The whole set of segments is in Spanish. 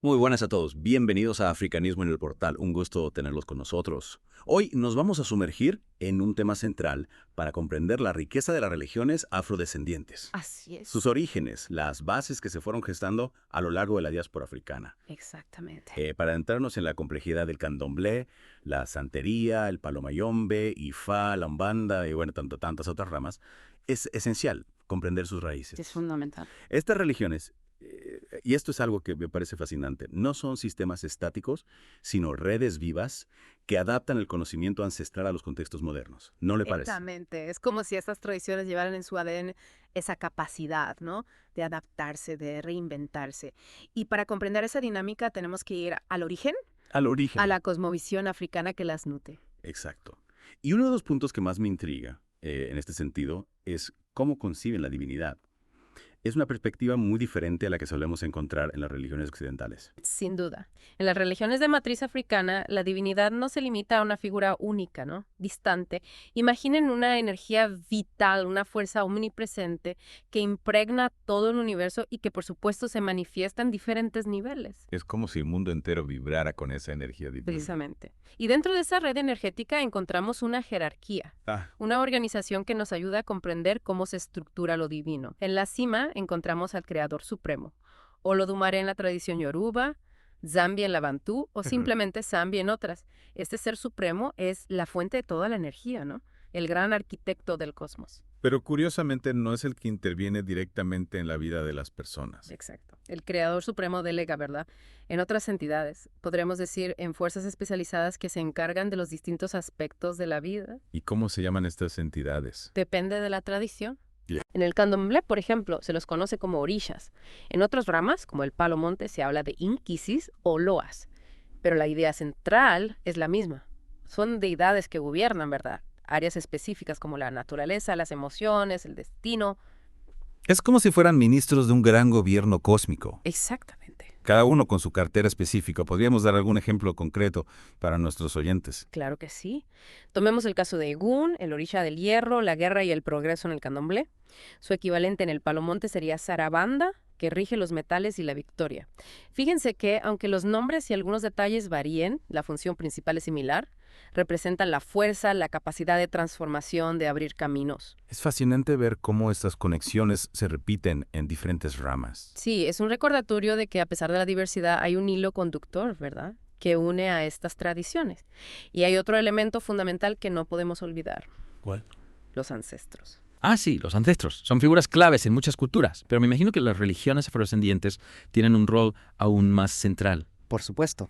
Muy buenas a todos, bienvenidos a Africanismo en el Portal, un gusto tenerlos con nosotros. Hoy nos vamos a sumergir en un tema central para comprender la riqueza de las religiones afrodescendientes, Así sus es, orígenes, las bases que se fueron gestando a lo largo de la diáspora africana. exactamente. Para entrarnos en la complejidad del candomblé, la santería, el palo mayombe, Ifá, la umbanda y bueno, tantas otras ramas, es esencial comprender sus Es raíces. fundamental. Estas religiones, y esto es algo que me parece fascinante, no son sistemas estáticos, sino redes vivas que adaptan el conocimiento ancestral a los contextos modernos. ¿No le parece? Exactamente. Es como si estas tradiciones llevaran en su ADN esa capacidad, ¿no? De adaptarse, de reinventarse. Y para comprender esa dinámica tenemos que ir al origen, Al a origen. la cosmovisión africana que las nutre. Exacto. Y uno de los puntos que más me intriga en este sentido es cómo conciben la divinidad. Es una perspectiva muy diferente a la que solemos encontrar en las religiones occidentales. Sin duda. En las religiones de matriz africana, la divinidad no se limita a una figura única, ¿no? Distante. Imaginen una energía vital, una fuerza omnipresente que impregna todo el universo y que por supuesto se manifiesta en diferentes niveles. Es como si el mundo entero vibrara con esa energía divina. Precisamente. Y dentro de esa red energética encontramos una jerarquía, Ah, una organización que nos ayuda a comprender cómo se estructura lo divino. En la cima encontramos al Creador Supremo, Olodumare en la tradición yoruba, Zambi en la bantú o simplemente Zambi en otras. Este ser supremo es la fuente de toda la energía, ¿no? El gran arquitecto del cosmos. pero curiosamente no es el que interviene directamente en la vida de las personas. Exacto. El creador supremo delega, ¿verdad? En otras entidades, podríamos decir en fuerzas especializadas que se encargan de los distintos aspectos de la vida. ¿Y cómo se llaman estas entidades? Depende de la tradición. Ya. En el candomblé, por ejemplo, se los conoce como orishas. En otras ramas, como el palo monte, se habla de inquisis o loas. Pero la idea central es la misma. Son deidades que gobiernan, ¿verdad? Áreas específicas como la naturaleza, las emociones, el destino. Es como si fueran ministros de un gran gobierno cósmico, Exactamente. cada uno con su cartera específica. ¿Podríamos dar algún ejemplo concreto para nuestros oyentes? Claro que sí. Tomemos el caso de Egún, el orisha del hierro, la guerra y el progreso en el candomblé. Su equivalente en el palomonte sería Sarabanda, que rige los metales y la victoria. Fíjense que, aunque los nombres y algunos detalles varíen, la función principal es similar. Representan la fuerza, la capacidad de transformación, de abrir caminos. Es fascinante ver cómo estas conexiones se repiten en diferentes ramas. Sí, es un recordatorio de que a pesar de la diversidad hay un hilo conductor, ¿verdad?, que une a estas tradiciones. Y hay otro elemento fundamental que no podemos olvidar: ¿Cuál? los ancestros. Ah, sí, los ancestros. Son figuras claves en muchas culturas, pero me imagino que las religiones afrodescendientes tienen un rol aún más central. Por supuesto.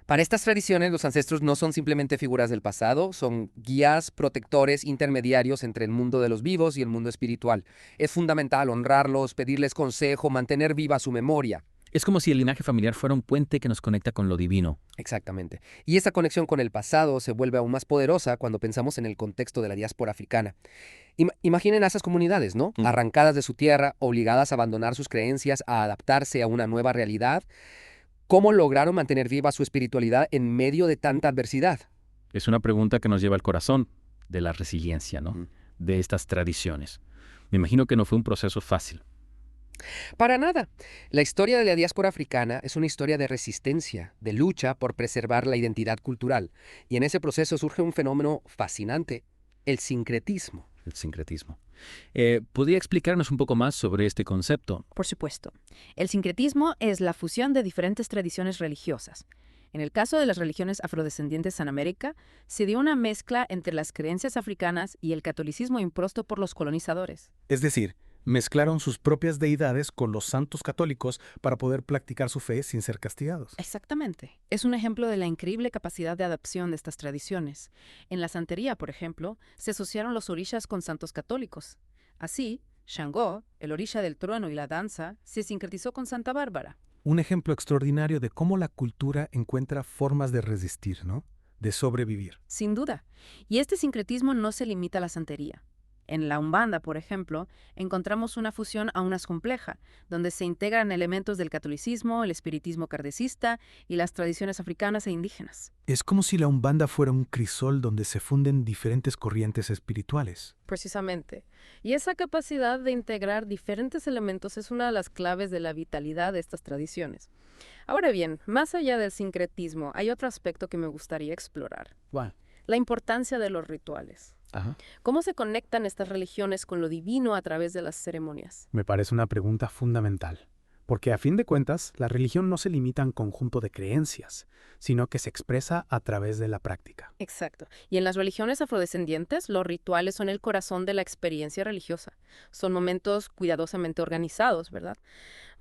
Para estas tradiciones, los ancestros no son simplemente figuras del pasado, son guías, protectores, intermediarios entre el mundo de los vivos y el mundo espiritual. Es fundamental honrarlos, pedirles consejo, mantener viva su memoria. Es como si el linaje familiar fuera un puente que nos conecta con lo divino. Exactamente. Y esa conexión con el pasado se vuelve aún más poderosa cuando pensamos en el contexto de la diáspora africana. Imaginen a esas comunidades, ¿no? Arrancadas de su tierra, obligadas a abandonar sus creencias, a adaptarse a una nueva realidad. ¿Cómo lograron mantener viva su espiritualidad en medio de tanta adversidad? Es una pregunta que nos lleva al corazón de la resiliencia, ¿no? Ujú. De estas tradiciones. Me imagino que no fue un proceso fácil. Para nada. La historia de la diáspora africana es una historia de resistencia, de lucha por preservar la identidad cultural. Y en ese proceso surge un fenómeno fascinante: el sincretismo. El sincretismo. ¿Podría explicarnos un poco más sobre este concepto? Por supuesto. El sincretismo es la fusión de diferentes tradiciones religiosas. En el caso de las religiones afrodescendientes en América, se dio una mezcla entre las creencias africanas y el catolicismo impuesto por los colonizadores. Es decir, mezclaron sus propias deidades con los santos católicos para poder practicar su fe sin ser castigados. Exactamente. Es un ejemplo de la increíble capacidad de adaptación de estas tradiciones. En la santería, por ejemplo, se asociaron los orishas con santos católicos. Así, Shango, el orisha del trueno y la danza, se sincretizó con Santa Bárbara. Un ejemplo extraordinario de cómo la cultura encuentra formas de resistir, ¿no? De sobrevivir. Sin duda. Y este sincretismo no se limita a la santería. En la Umbanda, por ejemplo, encontramos una fusión aún más compleja, donde se integran elementos del catolicismo, el espiritismo kardecista y las tradiciones africanas e indígenas. Es como si la Umbanda fuera un crisol donde se funden diferentes corrientes espirituales. Precisamente. Y esa capacidad de integrar diferentes elementos es una de las claves de la vitalidad de estas tradiciones. Ahora bien, más allá del sincretismo, hay otro aspecto que me gustaría explorar. ¿Cuál? La importancia de los rituales. Ajá. ¿Cómo se conectan estas religiones con lo divino a través de las ceremonias? Me parece una pregunta fundamental, porque a fin de cuentas, la religión no se limita a un conjunto de creencias, sino que se expresa a través de la práctica. Exacto. Y en las religiones afrodescendientes, los rituales son el corazón de la experiencia religiosa. Son momentos cuidadosamente organizados, ¿verdad?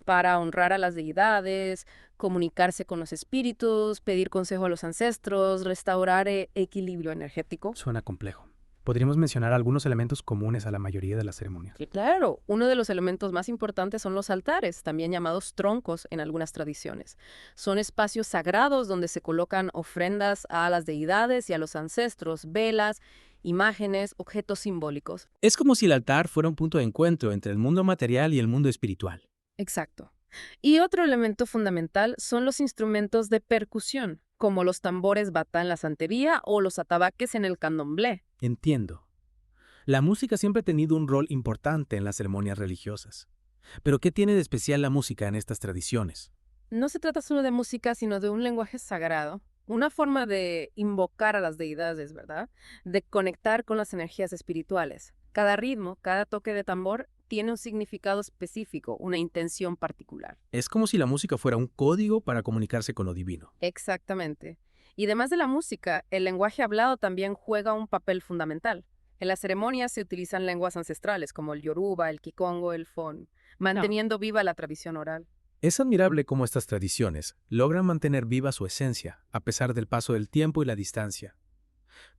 Para honrar a las deidades, comunicarse con los espíritus, pedir consejo a los ancestros, restaurar equilibrio energético. Suena complejo. Podríamos mencionar algunos elementos comunes a la mayoría de las ceremonias. Y claro, uno de los elementos más importantes son los altares, también llamados troncos en algunas tradiciones. Son espacios sagrados donde se colocan ofrendas a las deidades y a los ancestros, velas, imágenes, objetos simbólicos. Es como si el altar fuera un punto de encuentro entre el mundo material y el mundo espiritual. Exacto. Y otro elemento fundamental son los instrumentos de percusión, como los tambores bata en la santería o los atabaques en el candomblé. Entiendo. La música siempre ha tenido un rol importante en las ceremonias religiosas. Pero ¿qué tiene de especial la música en estas tradiciones? No se trata solo de música, sino de un lenguaje sagrado, una forma de invocar a las deidades, ¿verdad? De conectar con las energías espirituales. Cada ritmo, cada toque de tambor tiene un significado específico, una intención particular. Es como si la música fuera un código para comunicarse con lo divino. Exactamente. Y además de la música, el lenguaje hablado también juega un papel fundamental. En las ceremonias se utilizan lenguas ancestrales como el yoruba, el kikongo, el fon, manteniendo viva la tradición oral. Es admirable cómo estas tradiciones logran mantener viva su esencia, a pesar del paso del tiempo y la distancia.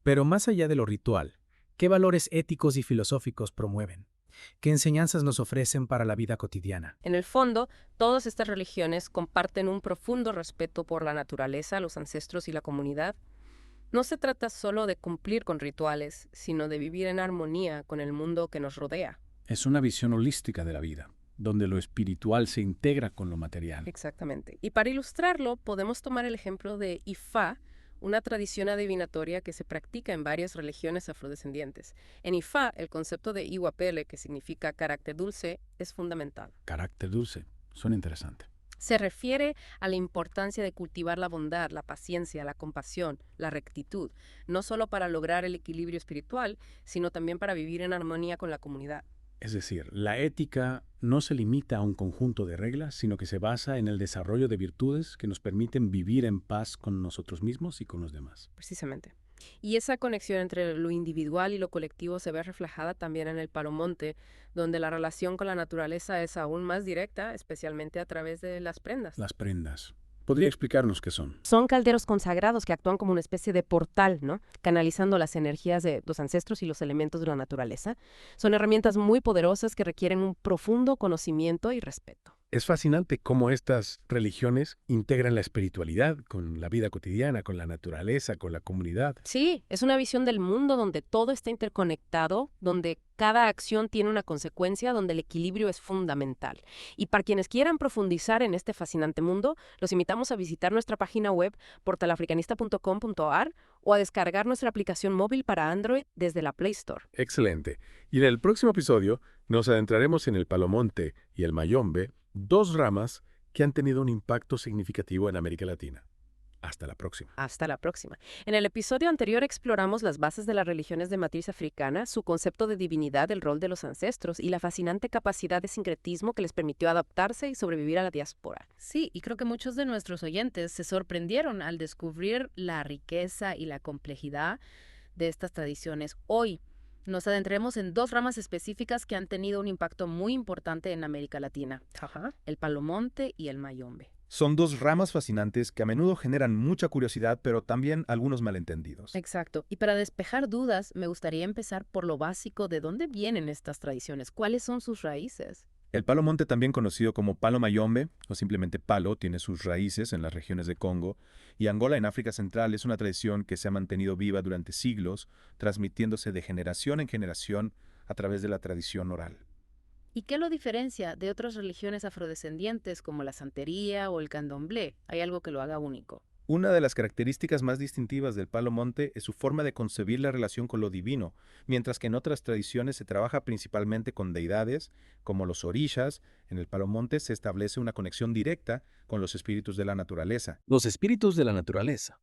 Pero más allá de lo ritual, ¿qué valores éticos y filosóficos promueven? ¿Qué enseñanzas nos ofrecen para la vida cotidiana? En el fondo, todas estas religiones comparten un profundo respeto por la naturaleza, los ancestros y la comunidad. No se trata solo de cumplir con rituales, sino de vivir en armonía con el mundo que nos rodea. Es una visión holística de la vida, donde lo espiritual se integra con lo material. Exactamente. Y para ilustrarlo, podemos tomar el ejemplo de Ifá, una tradición adivinatoria que se practica en varias religiones afrodescendientes. En Ifá, el concepto de Iwapele, que significa carácter dulce, es fundamental. Carácter dulce. Suena interesante. Se refiere a la importancia de cultivar la bondad, la paciencia, la compasión, la rectitud, no solo para lograr el equilibrio espiritual, sino también para vivir en armonía con la comunidad. Es decir, la ética no se limita a un conjunto de reglas, sino que se basa en el desarrollo de virtudes que nos permiten vivir en paz con nosotros mismos y con los demás. Precisamente. Y esa conexión entre lo individual y lo colectivo se ve reflejada también en el palomonte, donde la relación con la naturaleza es aún más directa, especialmente a través de las prendas. Las prendas. ¿Podría explicarnos qué son? Son calderos consagrados que actúan como una especie de portal, ¿no? Canalizando las energías de los ancestros y los elementos de la naturaleza. Son herramientas muy poderosas que requieren un profundo conocimiento y respeto. Es fascinante cómo estas religiones integran la espiritualidad con la vida cotidiana, con la naturaleza, con la comunidad. Sí, es una visión del mundo donde todo está interconectado, donde cada acción tiene una consecuencia, donde el equilibrio es fundamental. Y para quienes quieran profundizar en este fascinante mundo, los invitamos a visitar nuestra página web portalafricanista.com.ar o a descargar nuestra aplicación móvil para Android desde la Play Store. Excelente. Y en el próximo episodio nos adentraremos en el palomonte y el mayombe, dos ramas que han tenido un impacto significativo en América Latina. Hasta la próxima. Hasta la próxima. En el episodio anterior exploramos las bases de las religiones de matriz africana, su concepto de divinidad, el rol de los ancestros y la fascinante capacidad de sincretismo que les permitió adaptarse y sobrevivir a la diáspora. Sí, y creo que muchos de nuestros oyentes se sorprendieron al descubrir la riqueza y la complejidad de estas tradiciones. Hoy nos adentremos en dos ramas específicas que han tenido un impacto muy importante en América Latina. El palomonte y el mayombe. Son dos ramas fascinantes que a menudo generan mucha curiosidad, pero también algunos malentendidos. Exacto. Y para despejar dudas, me gustaría empezar por lo básico de dónde vienen estas tradiciones, cuáles son sus raíces. El palomonte, también conocido como palo mayombe, o simplemente palo, tiene sus raíces en las regiones de Congo y Angola en África Central. Es una tradición que se ha mantenido viva durante siglos, transmitiéndose de generación en generación a través de la tradición oral. ¿Y qué lo diferencia de otras religiones afrodescendientes como la santería o el candomblé? ¿Hay algo que lo haga único? Una de las características más distintivas del palo monte es su forma de concebir la relación con lo divino, mientras que en otras tradiciones se trabaja principalmente con deidades, como los orishas. En el palo monte se establece una conexión directa con los espíritus de la naturaleza. Los espíritus de la naturaleza.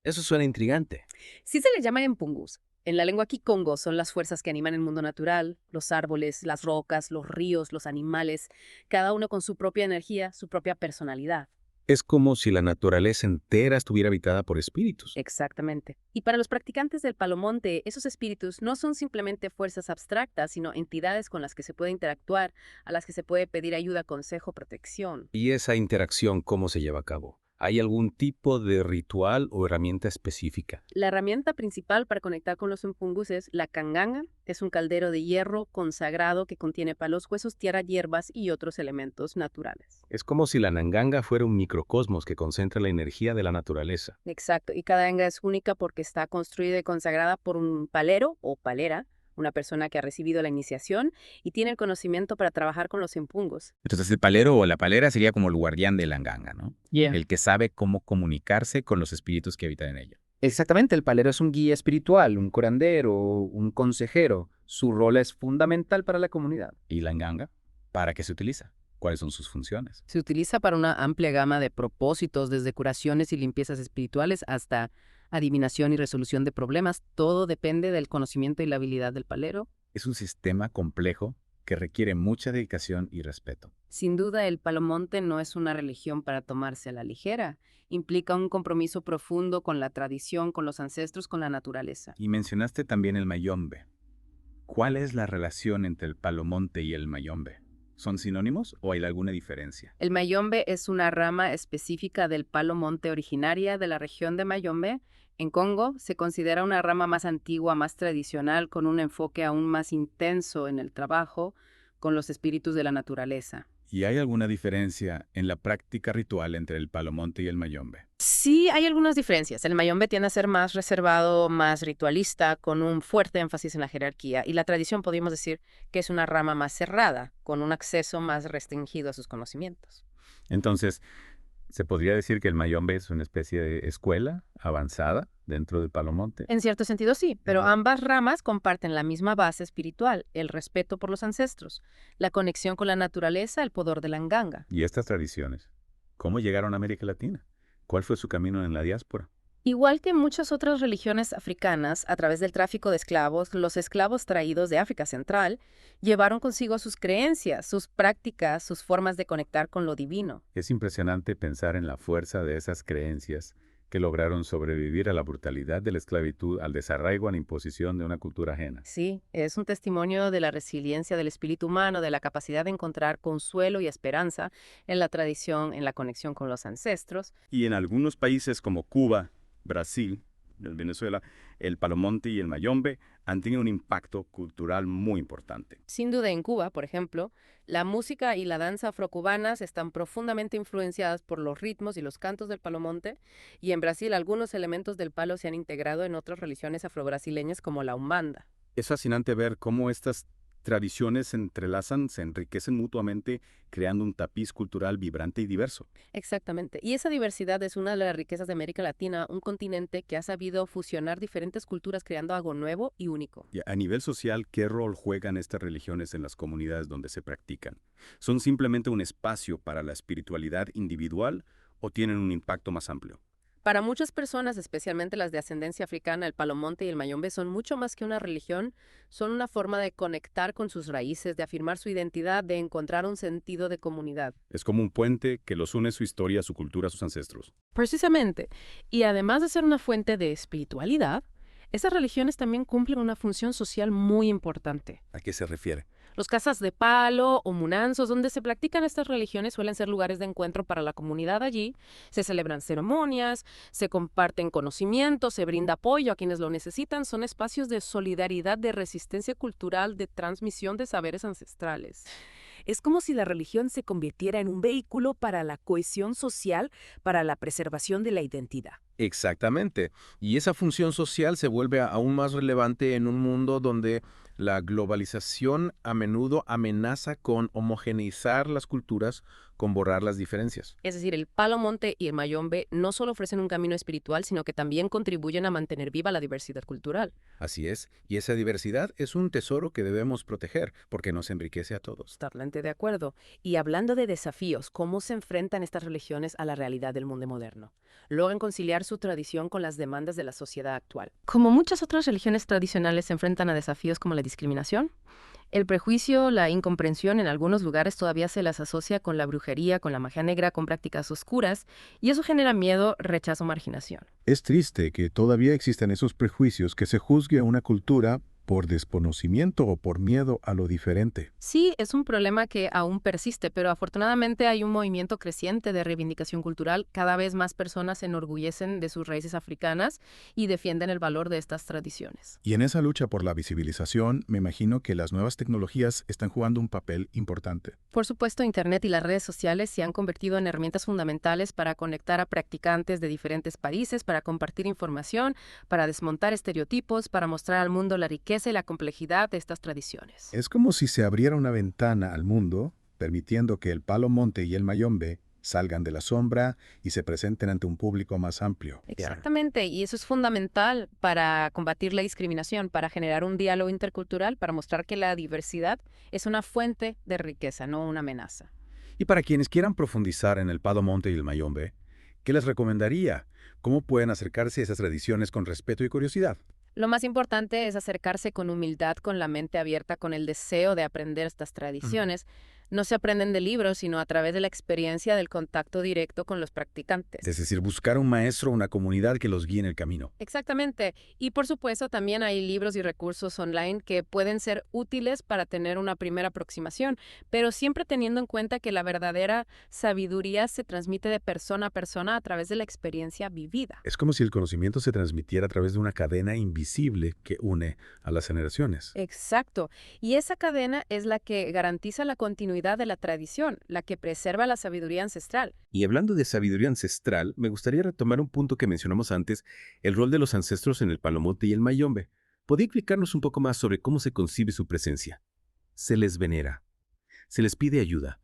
Eso suena intrigante. Sí se les llama empungus. En la lengua kikongo son las fuerzas que animan el mundo natural, los árboles, las rocas, los ríos, los animales, cada uno con su propia energía, su propia personalidad. Es como si la naturaleza entera estuviera habitada por espíritus. Exactamente. Y para los practicantes del palo monte, esos espíritus no son simplemente fuerzas abstractas, sino entidades con las que se puede interactuar, a las que se puede pedir ayuda, consejo, protección. ¿Y esa interacción cómo se lleva a cabo? ¿Hay algún tipo de ritual o herramienta específica? La herramienta principal para conectar con los empungus es la canganga. Es un caldero de hierro consagrado que contiene palos, huesos, tierra, hierbas y otros elementos naturales. Es como si la nanganga fuera un microcosmos que concentra la energía de la naturaleza. Exacto, y cada anga es única porque está construida y consagrada por un palero o palera, una persona que ha recibido la iniciación y tiene el conocimiento para trabajar con los empungos. Entonces el palero o la palera sería como el guardián de la nganga, ¿no? Yeah. El que sabe cómo comunicarse con los espíritus que habitan en ella. Exactamente, el palero es un guía espiritual, un curandero, un consejero. Su rol es fundamental para la comunidad. ¿Y la nganga? ¿Para qué se utiliza? ¿Cuáles son sus funciones? Se utiliza para una amplia gama de propósitos, desde curaciones y limpiezas espirituales hasta adivinación y resolución de problemas. Todo depende del conocimiento y la habilidad del palero. Es un sistema complejo que requiere mucha dedicación y respeto. Sin duda, el palo monte no es una religión para tomarse a la ligera. Implica un compromiso profundo con la tradición, con los ancestros, con la naturaleza. Y mencionaste también el mayombe. ¿Cuál es la relación entre el palo monte y el mayombe? ¿Son sinónimos o hay alguna diferencia? El mayombe es una rama específica del palo monte originaria de la región de Mayombe. En Congo se considera una rama más antigua, más tradicional, con un enfoque aún más intenso en el trabajo con los espíritus de la naturaleza. ¿Y hay alguna diferencia en la práctica ritual entre el palo monte y el mayombe? Sí, hay algunas diferencias. El mayombe tiende a ser más reservado, más ritualista, con un fuerte énfasis en la jerarquía. Y la tradición podríamos decir que es una rama más cerrada, con un acceso más restringido a sus conocimientos. Entonces, ¿se podría decir que el mayombe es una especie de escuela avanzada dentro del palo monte? En cierto sentido sí, pero ambas ramas comparten la misma base espiritual, el respeto por los ancestros, la conexión con la naturaleza, el poder de la nganga. ¿Y estas tradiciones? ¿Cómo llegaron a América Latina? ¿Cuál fue su camino en la diáspora? Igual que muchas otras religiones africanas, a través del tráfico de esclavos, los esclavos traídos de África Central llevaron consigo sus creencias, sus prácticas, sus formas de conectar con lo divino. Es impresionante pensar en la fuerza de esas creencias que lograron sobrevivir a la brutalidad de la esclavitud, al desarraigo, a la imposición de una cultura ajena. Sí, es un testimonio de la resiliencia del espíritu humano, de la capacidad de encontrar consuelo y esperanza en la tradición, en la conexión con los ancestros. Y en algunos países como Cuba, Brasil, Venezuela, el palo monte y el mayombe han tenido un impacto cultural muy importante. Sin duda, en Cuba, por ejemplo, la música y la danza afrocubanas están profundamente influenciadas por los ritmos y los cantos del palo monte, y en Brasil algunos elementos del palo se han integrado en otras religiones afrobrasileñas como la Umbanda. Es fascinante ver cómo estas tradiciones se entrelazan, se enriquecen mutuamente, creando un tapiz cultural vibrante y diverso. Exactamente. Y esa diversidad es una de las riquezas de América Latina, un continente que ha sabido fusionar diferentes culturas creando algo nuevo y único. Y a nivel social, ¿qué rol juegan estas religiones en las comunidades donde se practican? ¿Son simplemente un espacio para la espiritualidad individual o tienen un impacto más amplio? Para muchas personas, especialmente las de ascendencia africana, el palo monte y el mayombe son mucho más que una religión, son una forma de conectar con sus raíces, de afirmar su identidad, de encontrar un sentido de comunidad. Es como un puente que los une a su historia, a su cultura, a sus ancestros. Precisamente. Y además de ser una fuente de espiritualidad, esas religiones también cumplen una función social muy importante. ¿A qué se refiere? Los casas de palo o munanzos, donde se practican estas religiones, suelen ser lugares de encuentro para la comunidad allí. Se celebran ceremonias, se comparten conocimientos, se brinda apoyo a quienes lo necesitan. Son espacios de solidaridad, de resistencia cultural, de transmisión de saberes ancestrales. Es como si la religión se convirtiera en un vehículo para la cohesión social, para la preservación de la identidad. Exactamente. Y esa función social se vuelve aún más relevante en un mundo donde La globalización a menudo amenaza con homogeneizar las culturas, con borrar las diferencias. Es decir, el Palo Monte y el Mayombe no solo ofrecen un camino espiritual, sino que también contribuyen a mantener viva la diversidad cultural. Así es, y esa diversidad es un tesoro que debemos proteger, porque nos enriquece a todos. Totalmente de acuerdo. Y hablando de desafíos, ¿cómo se enfrentan estas religiones a la realidad del mundo moderno? ¿Logran conciliar su tradición con las demandas de la sociedad actual? Como muchas otras religiones tradicionales se enfrentan a desafíos como la discriminación, el prejuicio, la incomprensión en algunos lugares todavía se las asocia con la brujería, con la magia negra, con prácticas oscuras, y eso genera miedo, rechazo, marginación. Es triste que todavía existan esos prejuicios, que se juzgue a una cultura por desconocimiento o por miedo a lo diferente. Sí, es un problema que aún persiste, pero afortunadamente hay un movimiento creciente de reivindicación cultural. Cada vez más personas se enorgullecen de sus raíces africanas y defienden el valor de estas tradiciones. Y en esa lucha por la visibilización, me imagino que las nuevas tecnologías están jugando un papel importante. Por supuesto, Internet y las redes sociales se han convertido en herramientas fundamentales para conectar a practicantes de diferentes países, para compartir información, para desmontar estereotipos, para mostrar al mundo la riqueza y la complejidad de estas tradiciones. Es como si se abriera una ventana al mundo, permitiendo que el Palo Monte y el Mayombe salgan de la sombra y se presenten ante un público más amplio. Exactamente, y eso es fundamental para combatir la discriminación, para generar un diálogo intercultural, para mostrar que la diversidad es una fuente de riqueza, no una amenaza. Y para quienes quieran profundizar en el Palo Monte y el Mayombe, ¿qué les recomendaría? ¿Cómo pueden acercarse a esas tradiciones con respeto y curiosidad? Lo más importante es acercarse con humildad, con la mente abierta, con el deseo de aprender estas tradiciones. No se aprenden de libros, sino a través de la experiencia del contacto directo con los practicantes. Es decir, buscar un maestro o una comunidad que los guíe en el camino. Exactamente. Y por supuesto también hay libros y recursos online que pueden ser útiles para tener una primera aproximación, pero siempre teniendo en cuenta que la verdadera sabiduría se transmite de persona a persona a través de la experiencia vivida. Es como si el conocimiento se transmitiera a través de una cadena invisible que une a las generaciones. Exacto. Y esa cadena es la que garantiza la continuidad de la tradición, la que preserva la sabiduría ancestral. Y hablando de sabiduría ancestral, me gustaría retomar un punto que mencionamos antes, el rol de los ancestros en el Palo Monte y el Mayombe. ¿Podría explicarnos un poco más sobre cómo se concibe su presencia? Se les venera, se les pide ayuda.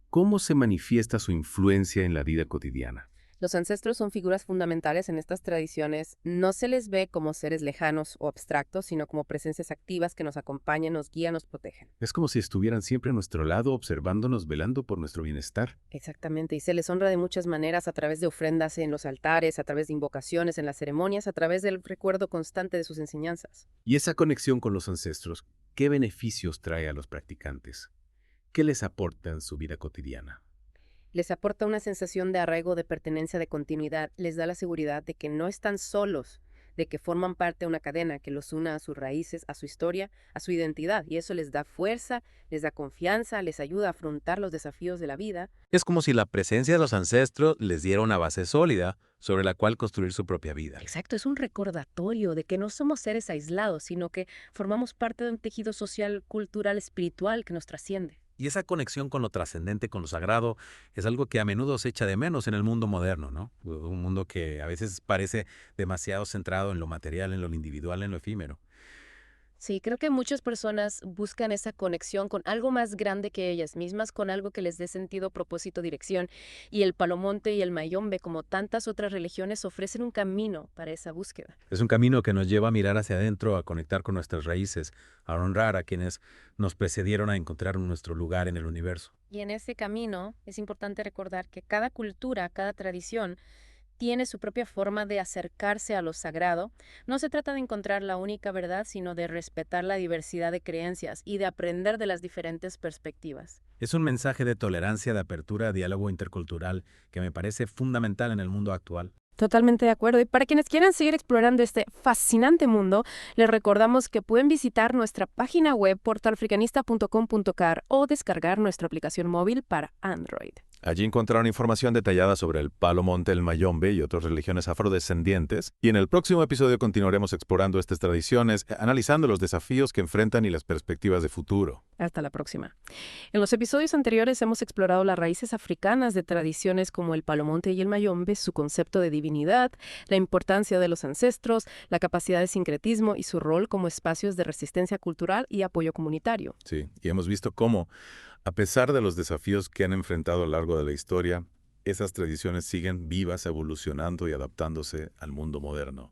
¿Cómo se manifiesta su influencia en la vida cotidiana? Los ancestros son figuras fundamentales en estas tradiciones. No se les ve como seres lejanos o abstractos, sino como presencias activas que nos acompañan, nos guían, nos protegen. Es como si estuvieran siempre a nuestro lado, observándonos, velando por nuestro bienestar. Exactamente, y se les honra de muchas maneras, a través de ofrendas en los altares, a través de invocaciones en las ceremonias, a través del recuerdo constante de sus enseñanzas. Y esa conexión con los ancestros, ¿qué beneficios trae a los practicantes? ¿Qué les aporta en su vida cotidiana? Les aporta una sensación de arraigo, de pertenencia, de continuidad. Les da la seguridad de que no están solos, de que forman parte de una cadena que los una a sus raíces, a su historia, a su identidad. Y eso les da fuerza, les da confianza, les ayuda a afrontar los desafíos de la vida. Es como si la presencia de los ancestros les diera una base sólida sobre la cual construir su propia vida. Exacto, es un recordatorio de que no somos seres aislados, sino que formamos parte de un tejido social, cultural, espiritual que nos trasciende. Y esa conexión con lo trascendente, con lo sagrado, es algo que a menudo se echa de menos en el mundo moderno, ¿no? Un mundo que a veces parece demasiado centrado en lo material, en lo individual, en lo efímero. Sí, creo que muchas personas buscan esa conexión con algo más grande que ellas mismas, con algo que les dé sentido, propósito, dirección. Y el Palo Monte y el Mayombe, como tantas otras religiones, ofrecen un camino para esa búsqueda. Es un camino que nos lleva a mirar hacia adentro, a conectar con nuestras raíces, a honrar a quienes nos precedieron a encontrar nuestro lugar en el universo. Y en ese camino es importante recordar que cada cultura, cada tradición, tiene su propia forma de acercarse a lo sagrado. No se trata de encontrar la única verdad, sino de respetar la diversidad de creencias y de aprender de las diferentes perspectivas. Es un mensaje de tolerancia, de apertura, diálogo intercultural que me parece fundamental en el mundo actual. Totalmente de acuerdo. Y para quienes quieran seguir explorando este fascinante mundo, les recordamos que pueden visitar nuestra página web portalafricanista.com.car o descargar nuestra aplicación móvil para Android. Allí encontrarán información detallada sobre el Palo Monte, el Mayombe y otras religiones afrodescendientes. Y en el próximo episodio continuaremos explorando estas tradiciones, analizando los desafíos que enfrentan y las perspectivas de futuro. Hasta la próxima. En los episodios anteriores hemos explorado las raíces africanas de tradiciones como el Palo Monte y el Mayombe, su concepto de divinidad, la importancia de los ancestros, la capacidad de sincretismo y su rol como espacios de resistencia cultural y apoyo comunitario. Sí, y hemos visto cómo, a pesar de los desafíos que han enfrentado a lo largo de la historia, esas tradiciones siguen vivas, evolucionando y adaptándose al mundo moderno.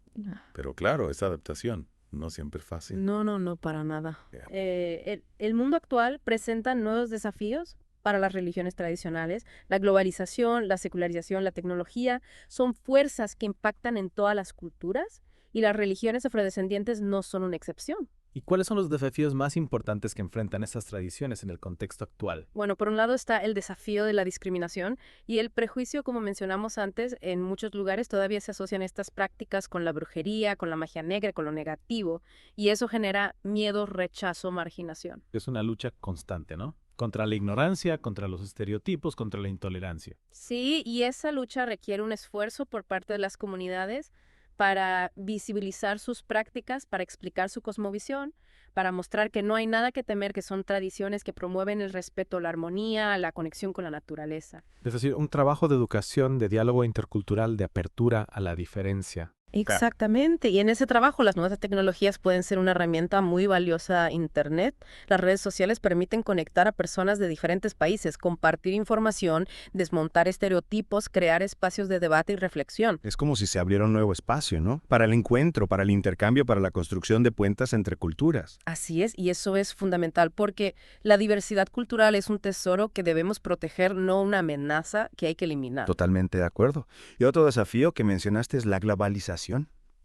Pero claro, esa adaptación no siempre es fácil. No, para nada. Yeah. El mundo actual presenta nuevos desafíos para las religiones tradicionales. La globalización, la secularización, la tecnología son fuerzas que impactan en todas las culturas y las religiones afrodescendientes no son una excepción. ¿Y cuáles son los desafíos más importantes que enfrentan estas tradiciones en el contexto actual? Bueno, por un lado está el desafío de la discriminación y el prejuicio, como mencionamos antes, en muchos lugares todavía se asocian estas prácticas con la brujería, con la magia negra, con lo negativo, y eso genera miedo, rechazo, marginación. Es una lucha constante, ¿no? Contra la ignorancia, contra los estereotipos, contra la intolerancia. Sí, y esa lucha requiere un esfuerzo por parte de las comunidades para visibilizar sus prácticas, para explicar su cosmovisión, para mostrar que no hay nada que temer, que son tradiciones que promueven el respeto, la armonía, la conexión con la naturaleza. Es decir, un trabajo de educación, de diálogo intercultural, de apertura a la diferencia. Exactamente, y en ese trabajo las nuevas tecnologías pueden ser una herramienta muy valiosa. Internet, las redes sociales permiten conectar a personas de diferentes países, compartir información, desmontar estereotipos, crear espacios de debate y reflexión. Es como si se abriera un nuevo espacio, ¿no? Para el encuentro, para el intercambio, para la construcción de puentes entre culturas. Así es, y eso es fundamental porque la diversidad cultural es un tesoro que debemos proteger, no una amenaza que hay que eliminar. Totalmente de acuerdo. Y otro desafío que mencionaste es la globalización.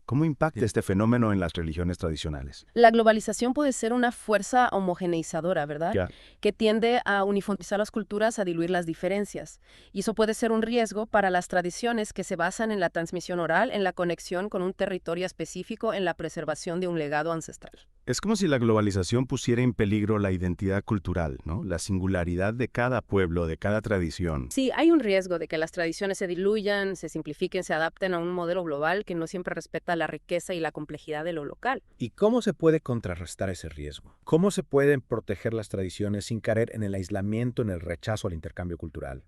¿Cómo impacta este fenómeno en las religiones tradicionales? La globalización puede ser una fuerza homogeneizadora, ¿verdad? Ya. Que tiende a uniformizar las culturas, a diluir las diferencias. Y eso puede ser un riesgo para las tradiciones que se basan en la transmisión oral, en la conexión con un territorio específico, en la preservación de un legado ancestral. Es como si la globalización pusiera en peligro la identidad cultural, ¿no? La singularidad de cada pueblo, de cada tradición. Sí, hay un riesgo de que las tradiciones se diluyan, se simplifiquen, se adapten a un modelo global que no siempre respeta la riqueza y la complejidad de lo local. ¿Y cómo se puede contrarrestar ese riesgo? ¿Cómo se pueden proteger las tradiciones sin caer en el aislamiento, en el rechazo al intercambio cultural?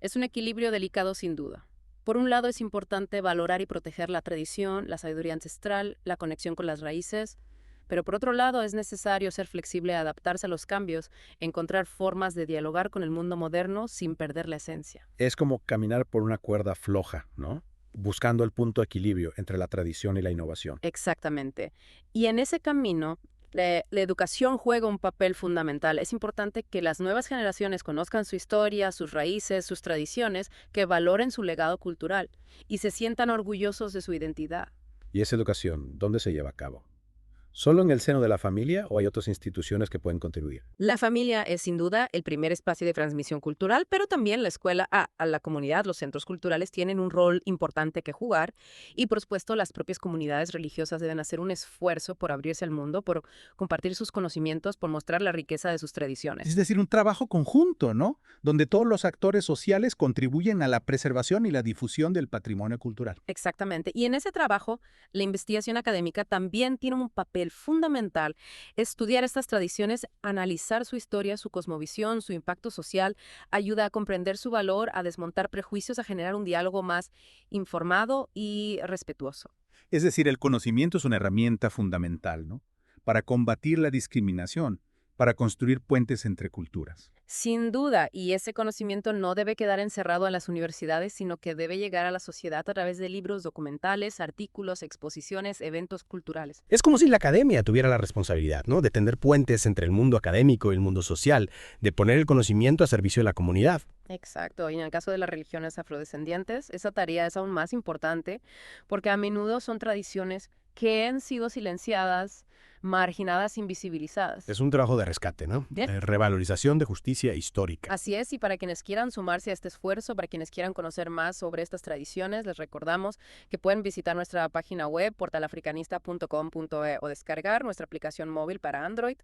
Es un equilibrio delicado sin duda. Por un lado es importante valorar y proteger la tradición, la sabiduría ancestral, la conexión con las raíces. Pero por otro lado, es necesario ser flexible, adaptarse a los cambios, encontrar formas de dialogar con el mundo moderno sin perder la esencia. Es como caminar por una cuerda floja, ¿no? Buscando el punto de equilibrio entre la tradición y la innovación. Exactamente. Y en ese camino, la educación juega un papel fundamental. Es importante que las nuevas generaciones conozcan su historia, sus raíces, sus tradiciones, que valoren su legado cultural y se sientan orgullosos de su identidad. ¿Y esa educación dónde se lleva a cabo? ¿Solo en el seno de la familia o hay otras instituciones que pueden contribuir? La familia es sin duda el primer espacio de transmisión cultural, pero también la escuela, a la comunidad, los centros culturales tienen un rol importante que jugar y por supuesto las propias comunidades religiosas deben hacer un esfuerzo por abrirse al mundo, por compartir sus conocimientos, por mostrar la riqueza de sus tradiciones. Es decir, un trabajo conjunto, ¿no? Donde todos los actores sociales contribuyen a la preservación y la difusión del patrimonio cultural. Exactamente. Y en ese trabajo, la investigación académica también tiene un papel fundamental. Estudiar estas tradiciones, analizar su historia, su cosmovisión, su impacto social, ayuda a comprender su valor, a desmontar prejuicios, a generar un diálogo más informado y respetuoso. Es decir, el conocimiento es una herramienta fundamental, ¿no? Para combatir la discriminación, para construir puentes entre culturas. Sin duda, y ese conocimiento no debe quedar encerrado en las universidades, sino que debe llegar a la sociedad a través de libros, documentales, artículos, exposiciones, eventos culturales. Es como si la academia tuviera la responsabilidad, ¿no? De tender puentes entre el mundo académico y el mundo social, de poner el conocimiento a servicio de la comunidad. Exacto, y en el caso de las religiones afrodescendientes, esa tarea es aún más importante porque a menudo son tradiciones que han sido silenciadas, marginadas, invisibilizadas. Es un trabajo de rescate, ¿no? Revalorización de justicia histórica. Así es, y para quienes quieran sumarse a este esfuerzo, para quienes quieran conocer más sobre estas tradiciones, les recordamos que pueden visitar nuestra página web portalafricanista.com.e o descargar nuestra aplicación móvil para Android.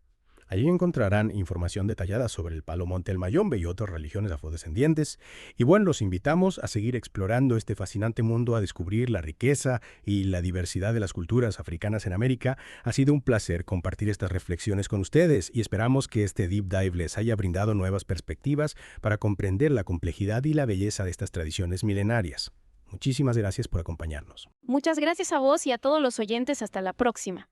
Allí encontrarán información detallada sobre el Palo Monte, el Mayombe y otras religiones afrodescendientes. Y bueno, los invitamos a seguir explorando este fascinante mundo, a descubrir la riqueza y la diversidad de las culturas africanas en América. Ha sido un placer compartir estas reflexiones con ustedes y esperamos que este Deep Dive les haya brindado nuevas perspectivas para comprender la complejidad y la belleza de estas tradiciones milenarias. Muchísimas gracias por acompañarnos. Muchas gracias a vos y a todos los oyentes. Hasta la próxima.